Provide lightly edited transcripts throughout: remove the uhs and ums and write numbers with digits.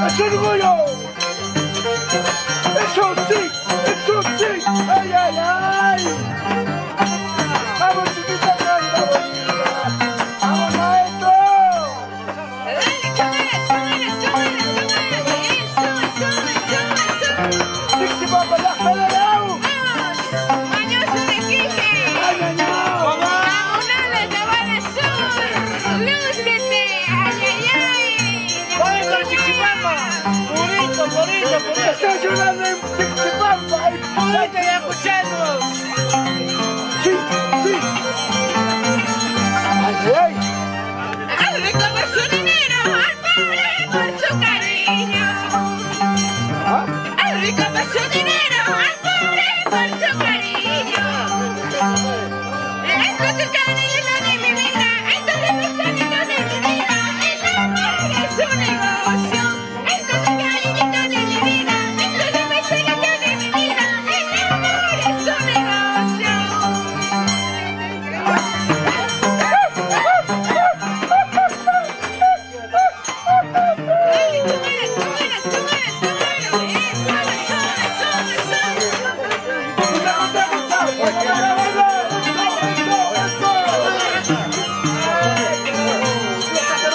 ¡Es orgullo! ¡Eso sí! ¡Eso sí! ¡Ay, ay, ay! ¡Vamos, chiquita, canta bonita! ¡Vamos, maestro! Dale, cámaras! ¡Eso! ¡Sexy Pampa, la acelerado! ¡Vamos! ¡Mañoso de Quique! ¡Ay, ay, ay! ¡Una de Tabana Sur! ¡Lúcete! ¡Ay, ay, ay! ¡Bonito, Chiquipampa! ¡Bonito! ¡Está llorando en Sexy Pampa! ¡Ay, ¡Bonito y escuchando! sí! ¡Sí! ¡Ay, ay, ay! ¡Al rico por su dinero! ¡Al pobre por su cariño! ¿Ah? ¡Al rico por su dinero! ¡Al pobre por su cariño! Esto es el cariño de mi vida, esto es el pistolito de mi vida, el amor es un negocio. Esto es el cariñito de mi vida, esto es el pistolito de mi vida, el amor es un negocio.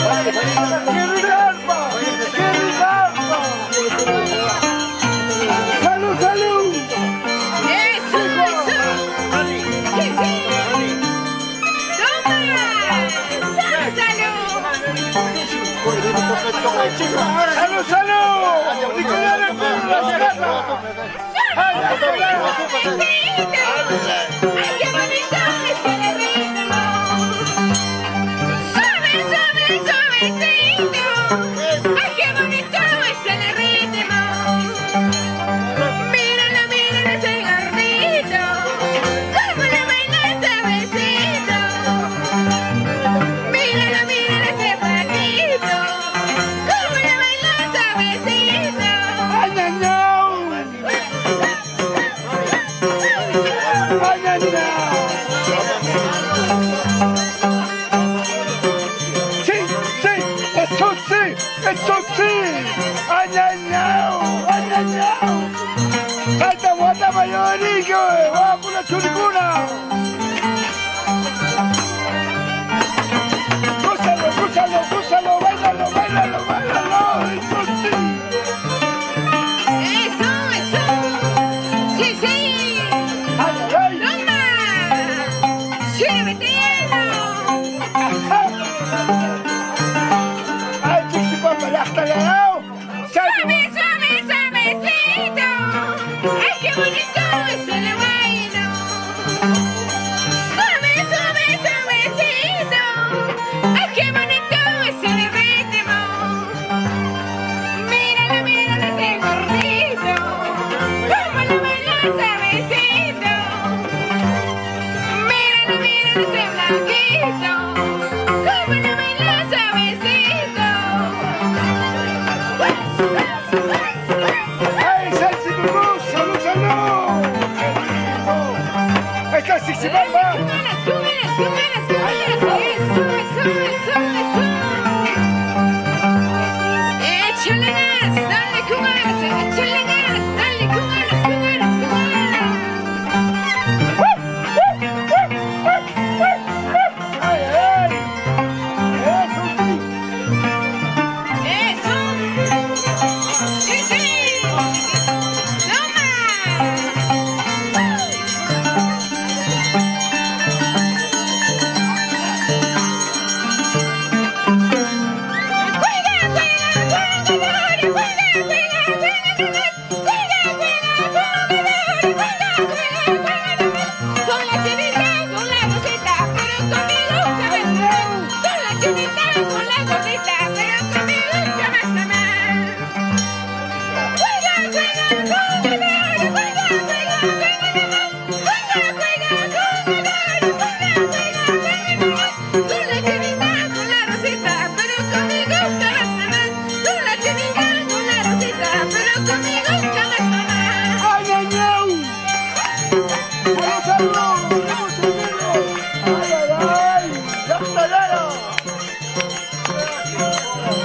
Ay, ¡Qué risalpa! ¡Qué risalpa! ¡Salud, salud! eso, eso. Sí, sí. ¡Toma! ¡Salud! ¡Salud, salud! ¡Nicolás de Pedro la Sierra! ¡Ay, ¡Ay, qué bonito es el ritmo! ¡Suave, suavecito! ¡Ay, qué bonito es el ritmo! Míralo ese gordito, cómo le baila suavecito. Míralo ese flaquito, cómo le baila suavecito. ay, ay, ay! ¡Ay, ay, ay! ¡Sí, sí! ¡Eso sí! ¡Eso sí! ¡Ay, ay, ay! ¡Ay, ay, ay! ¡Salta, guata, mayorillo! ¡Vamos por la churicuna! ¡Gózalo, bailalo! ¡Eso sí! Eso. Sí, sí. ¡Ay, ay! ¡Toma! ¡Sírvete hielo! ¡Ay, Sexy Pampa, ya está llegado! Suavecito. ¡Ay, qué bonito es el bailo!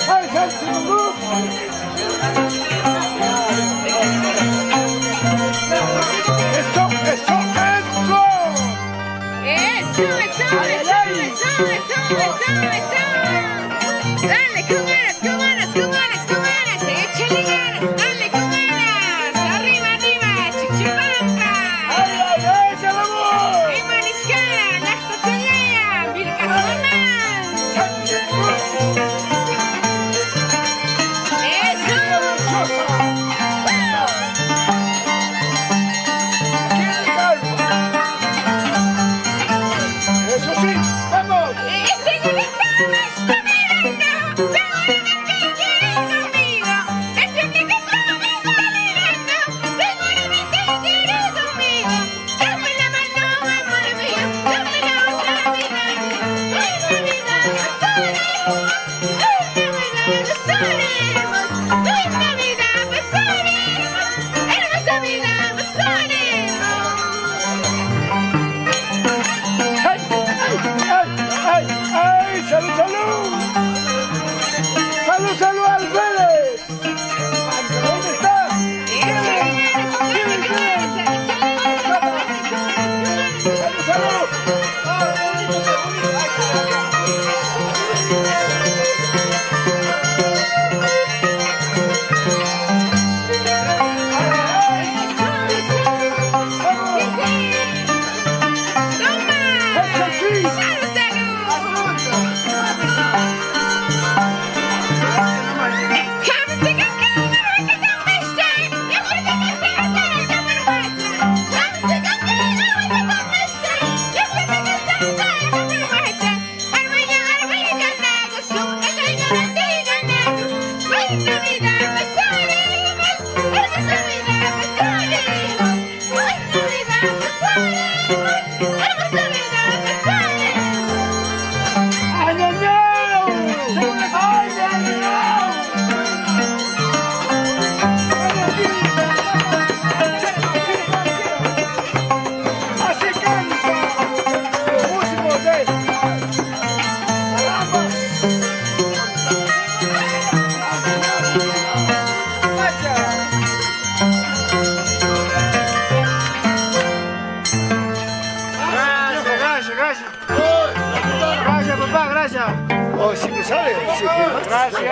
¡Ay, Santiago! ¡Eso, eso, eso! Dale con ganas, con ganas, con ganas, con ganas, échale ganas, dale con ganas, arriba, arriba, Chichipampa, ¡Ay, ay, ay, se lo voy! en Mariscala, Las Cotoleas, Vilcazonal, ¡Eso sí! ¡Vamos! ¡Ay, ay, ay, ay! ¡Salud, salud! ¡Salud, salud, Alférez! ¿Dónde está? ¡Salud, salud! ¡Eso sí! ¡Añañao! ¡Añañao! ¡Así canta! Los músicos de Alhambra. Gracias, papá, gracias. Oh, si me sale, sí. Gracias.